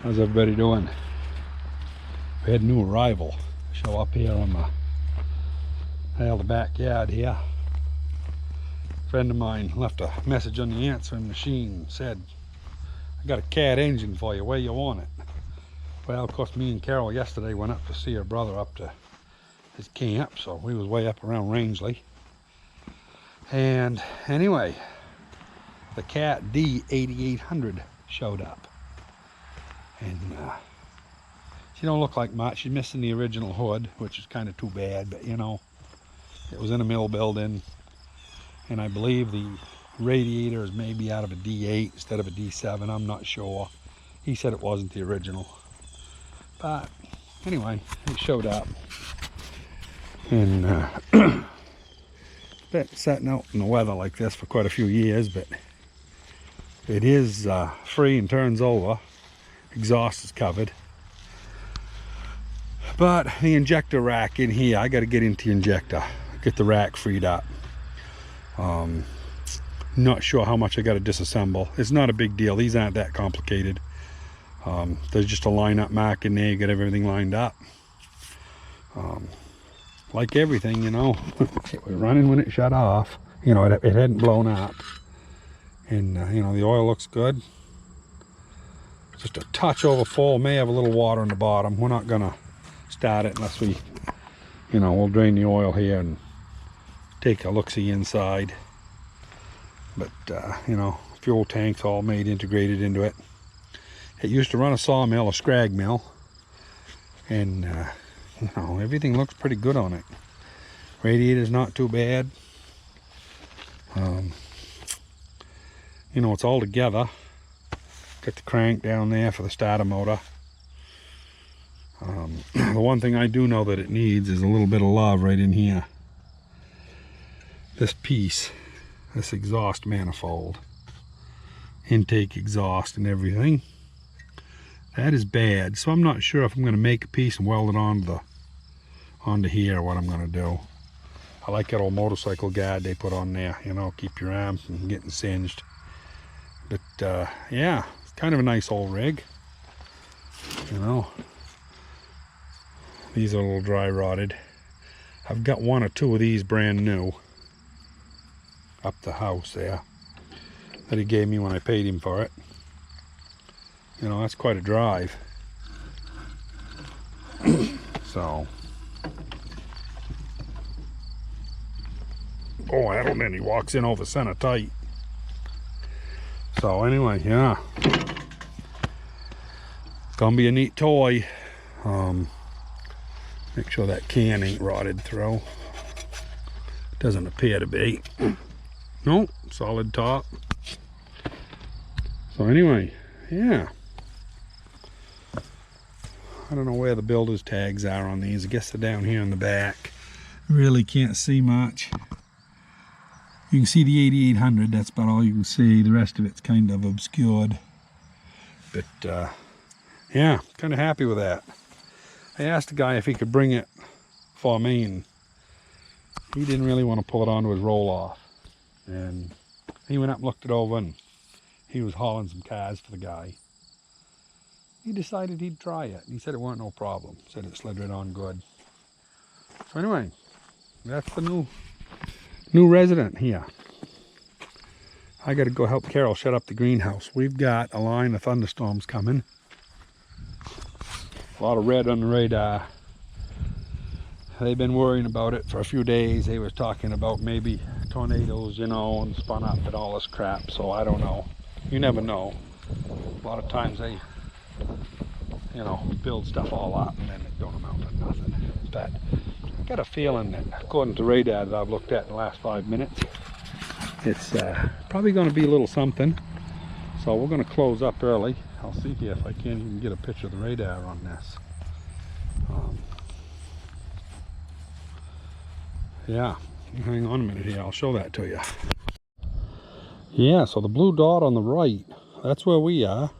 How's everybody doing? We had a new arrival show up here on the backyard here. A friend of mine left a message on the answering machine, said, "I got a cat engine for you, where you want it?" Well, of course, me and Carol yesterday went up to see her brother up to his camp, so we was way up around Rangeley. And anyway, the cat D8800 showed up. And she don't look like much. She's missing the original hood, which is kind of too bad, but you know, it was in a mill building, and I believe the radiator is maybe out of a D8 instead of a D7. I'm not sure. He said it wasn't the original, but anyway, it showed up. And been sitting out in the weather like this for quite a few years, but it is free and turns over. Exhaust is covered, but the injector rack in here, I got to get into the injector, get the rack freed up. Not sure how much I got to disassemble. It's not a big deal. These aren't that complicated. There's just a line-up mark in there. You got everything lined up. Like everything, you know, it was running when it shut off. You know, it hadn't blown up, and you know, the oil looks good. Just a touch over full, may have a little water in the bottom. We're not gonna start it unless we, you know, we'll drain the oil here and take a look-see inside. But you know, fuel tanks all made integrated into it. It used to run a sawmill, a scrag mill, and you know, everything looks pretty good on it. Radiator's not too bad. You know, it's all together. Got the crank down there for the starter motor. The one thing I do know that it needs is a little bit of love right in here. This piece, this exhaust manifold, intake exhaust and everything, that is bad. So I'm not sure if I'm going to make a piece and weld it onto here, or what I'm going to do. I like that old motorcycle guard they put on there, you know, keep your arms from getting singed. But yeah, it's kind of a nice old rig, you know. These are a little dry rotted. I've got one or two of these brand new up the house there that he gave me when I paid him for it. You know, that's quite a drive. So, oh, Edelman, he walks in over center tight. So anyway, yeah, gonna be a neat toy. Make sure that can ain't rotted through. Doesn't appear to be. Nope, solid top. So anyway, yeah. I don't know where the builder's tags are on these. I guess they're down here in the back. Really can't see much. You can see the 8800, that's about all you can see. The rest of it's kind of obscured. But yeah, kind of happy with that. I asked the guy if he could bring it for me, and he didn't really want to pull it onto his roll-off. And he went up and looked it over, and he was hauling some cars for the guy. He decided he'd try it. He said it weren't no problem. Said it slid right on good. So anyway, that's the new resident here. I got to go help Carol shut up the greenhouse. We've got a line of thunderstorms coming. A lot of red on the radar. They've been worrying about it for a few days. They was talking about maybe tornadoes, you know, and spun up and all this crap. So I don't know. You never know. A lot of times they, you know, build stuff all up and then it don't amount to nothing. But I got a feeling that, according to radar that I've looked at in the last 5 minutes, it's probably going to be a little something. So we're going to close up early. I'll see here if I can't even get a picture of the radar on this. Yeah, hang on a minute here. I'll show that to you. Yeah, so the blue dot on the right, that's where we are.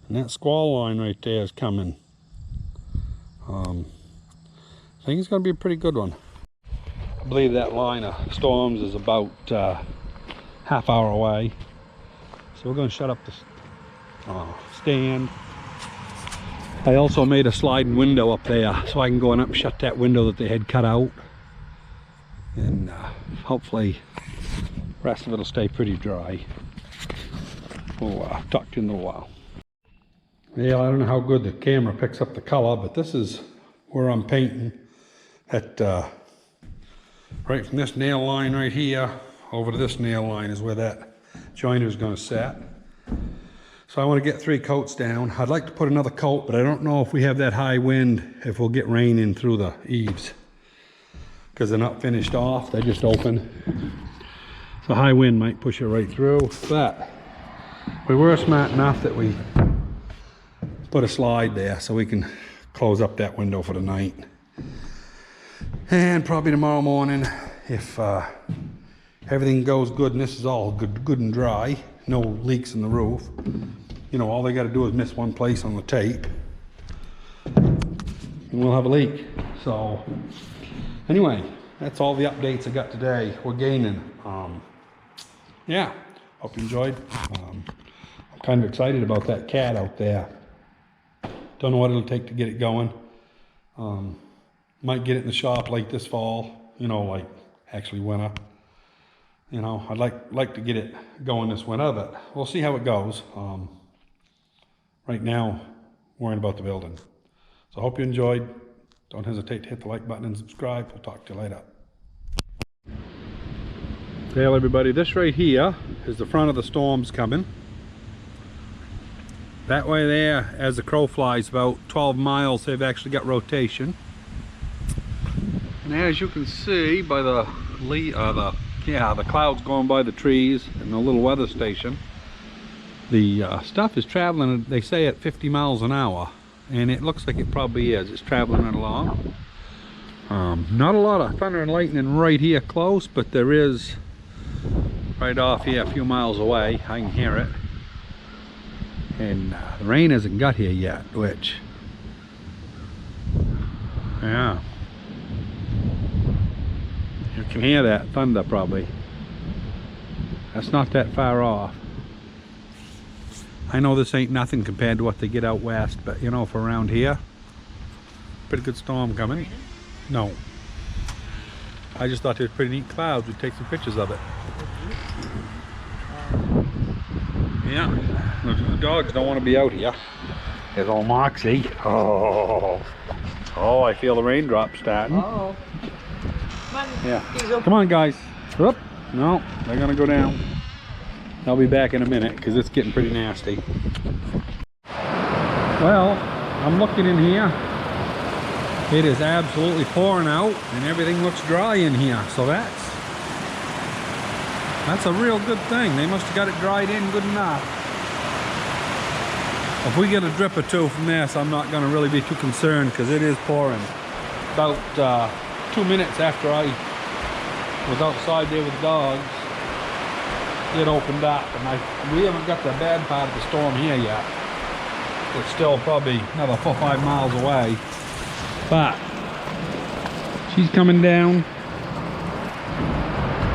And that squall line right there is coming. I think it's going to be a pretty good one. I believe that line of storms is about half hour away. So we're going to shut up the stand, I also made a sliding window up there so I can go up and shut that window that they had cut out. And hopefully the rest of it will stay pretty dry. We'll talk to you in a little while. Yeah, I don't know how good the camera picks up the color, but this is where I'm painting. At right from this nail line right here over to this nail line is where that joiner is going to set. So I want to get 3 coats down. I'd like to put another coat, but I don't know if we have that high wind, if we'll get rain in through the eaves, because they're not finished off, they just open. So high wind might push it right through, but we were smart enough that we put a slide there so we can close up that window for the night. And probably tomorrow morning, if everything goes good and this is all good and dry, no leaks in the roof, you know, all they got to do is miss one place on the tape and we'll have a leak. So anyway, that's all the updates I got today. We're gaining. Yeah, hope you enjoyed. I'm kind of excited about that cat out there. Don't know what it'll take to get it going. Might get it in the shop late this fall, you know, like actually winter. You know, I'd like to get it going this winter, but we'll see how it goes. Right now, worrying about the building. So I hope you enjoyed. Don't hesitate to hit the like button and subscribe. We'll talk to you later. Well, everybody, this right here is the front of the storms coming. That way there, as the crow flies, about 12 miles, they've actually got rotation. And as you can see by the clouds going by the trees and the little weather station, the stuff is traveling, they say, at 50 miles an hour. And it looks like it probably is. It's traveling it along. Not a lot of thunder and lightning right here close, but there is right off here a few miles away. I can hear it. And the rain hasn't got here yet, which, yeah, you can hear that thunder probably. That's not that far off. I know this ain't nothing compared to what they get out west, but you know, for around here, pretty good storm coming. No, I just thought there was pretty neat clouds. We'd take some pictures of it. Yeah, the dogs don't want to be out here. There's old Moxie. Oh, I feel the raindrops starting. Uh-oh. Come on, yeah. Come on, guys. Whoop. No, they're gonna go down. I'll be back in a minute because it's getting pretty nasty. Well, I'm looking in here. It is absolutely pouring out and everything looks dry in here. So that's a real good thing. They must have got it dried in good enough. If we get a drip or two from this, I'm not going to really be too concerned because it is pouring. About 2 minutes after I was outside there with the dogs, it opened up, and we haven't got the bad part of the storm here yet. It's still probably another 4 or 5 miles away, but she's coming down.